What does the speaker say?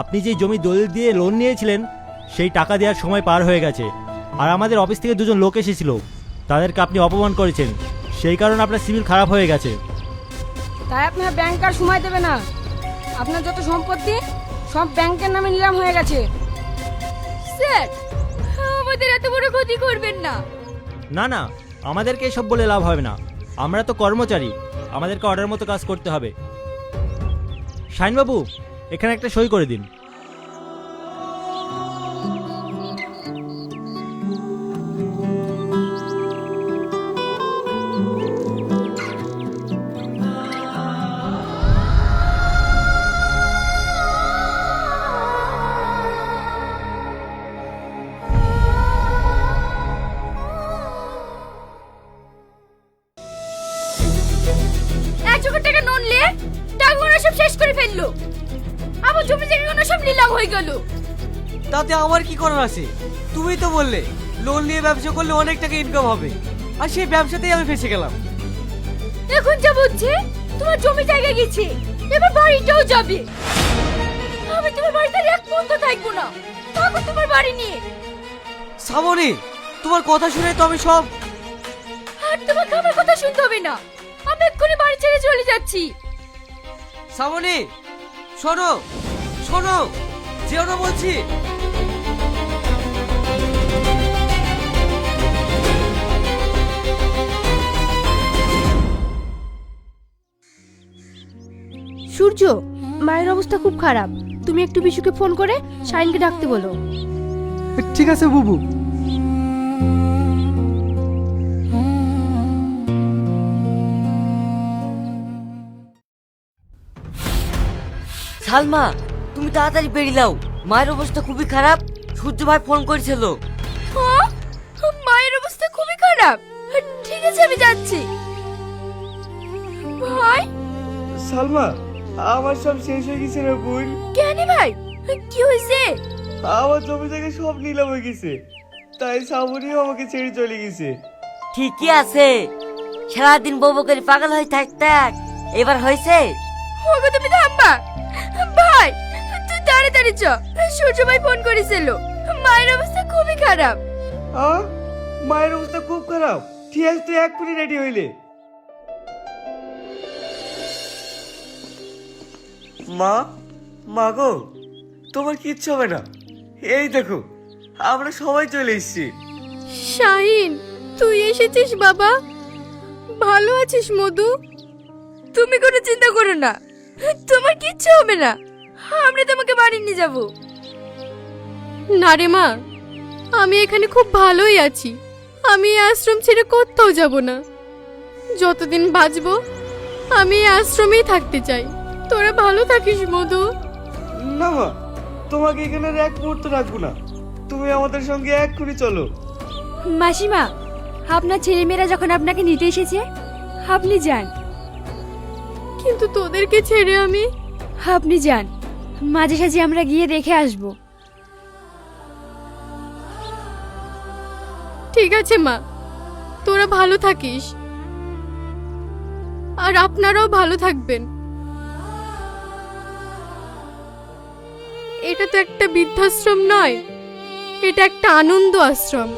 আপনি যে জমি দলিল দিয়ে লোন নিয়েছিলেন সেই টাকা দেওয়ার সময় পার হয়ে গেছে, আর আমাদের অফিস থেকে দুজন লোক এসেছিল, তাদেরকে আপনি অপমান করেছেন, সেই কারণে আপনার সিভিল খারাপ হয়ে গেছে। তাই আপনার ব্যাংক আর সময় দেবে না। আপনার যত সম্পত্তি সব ব্যাংকের নামে নিলাম হয়ে গেছে। স্যার, আমাদের এত বড় ক্ষতি করবেন না। না না, আমাদেরকে এসব বলে লাভ হবে না, আমরা তো কর্মচারী, আমাদেরকে অর্ডার মতো কাজ করতে হবে। শাহিনবাবু, এখানে একটা সই করে দিন। টাকা নুন নিয়ে টাকাগুলো সব শেষ করে ফেললো। আমার জমি জায়গাগুলো সব নিলাম হয়ে গেল। তাতে আমার কি করার আছে? তুমি তো বললে লোন নিয়ে ব্যবসা করলে অনেক টাকা ইনকাম হবে, আর সেই ব্যবসাতেই আমি ফেসে গেলাম। এখন যা বুঝছে তোমার জমি জায়গা গেছে, এবার বাড়িটাও যাবে। আমি তোমার বাড়িতে এক মুহূর্ত থাকবো না, থাকো তোমার বাড়ি নিয়ে। শ্রাবণী, তোমার কথা শুনে তো আমি সব। আর তোমাকে আমার কথা শুনতে হবে না, আমি এক্ষুনি বাড়ি ছেড়ে চলে যাচ্ছি। শ্রাবণী, শোনো শোনো, যেও না বলছি। সূর্য, মায়ের অবস্থা খুব খারাপ, তুমি একটু বিশুকে ফোন করে শাইনকে ডাকতে বলো। ঠিক আছে বুবু। সালমা, তুমি তাড়াতাড়ি বেরিয়ে যাও, মায়ের অবস্থা খুবই খারাপ। সূর্য ভাই ফোন করেছিল। হ্যাঁ, মায়ের অবস্থা খুবই খারাপ। ঠিক আছে, আমি যাচ্ছি। ভাই, সালমা, আমার সব শেষ হয়ে গেছে রে বোন। কেন ভাই, কি হয়েছে? আমার জমি থেকে সব নিলাম হয়ে গেছে, তাই শ্রাবণীও আমাকে ছেড়ে চলে গেছে। ঠিকই আছে, সারাদিন বউ করে পাগল হয়ে থাকতে এবার হয়েছে। ওগো তুমি থামবা। ভাই, তুই তাড়াতাড়ি চ, সূর্য ভাই ফোন করেছিল, মায়ের অবস্থা খুবই খারাপ। মায়ের অবস্থা খুব খারাপ? ঠিক আছে, তুই এক্ষুনি রেডি হইলে। মা, মা গো, তোমার কিচ্ছু হবে না, এই দেখো আমরা সবাই চলে এসেছি। শাহিন, তুই এসেছিস বাবা? ভালো আছিস মধু? তুমি কোনো চিন্তা করো না, তোমার কিচ্ছু হবে না, আমরা তোমাকে বাড়ি নিয়ে যাব। না রে মা, আমি এখানে খুব ভালোই আছি, আমি এই আশ্রম ছেড়ে কোথাও যাব না। যতদিন বাঁচবো আমি এই আশ্রমেই থাকতে চাই। তোরা ভালো থাকিস মধু। না মা, তোমাকে এখানে আর এক মুহূর্ত রাখবো না, তুমি আমাদের সঙ্গে এক্ষুনি চলো। মাসিমা, আপনার ছেলেমেয়েরা যখন আপনাকে নিতে এসেছে, আপনি যান। কিন্তু তোদেরকে ছেড়ে আমি? আপনি যান, মাঝে সাঝে আমরা গিয়ে দেখে আসব। ঠিক আছে মা, তোরা ভালো থাকিস, আর আপনারাও ভালো থাকবেন। এটা তো একটা বৃদ্ধাশ্রম নয়, এটা একটা আনন্দ আশ্রম।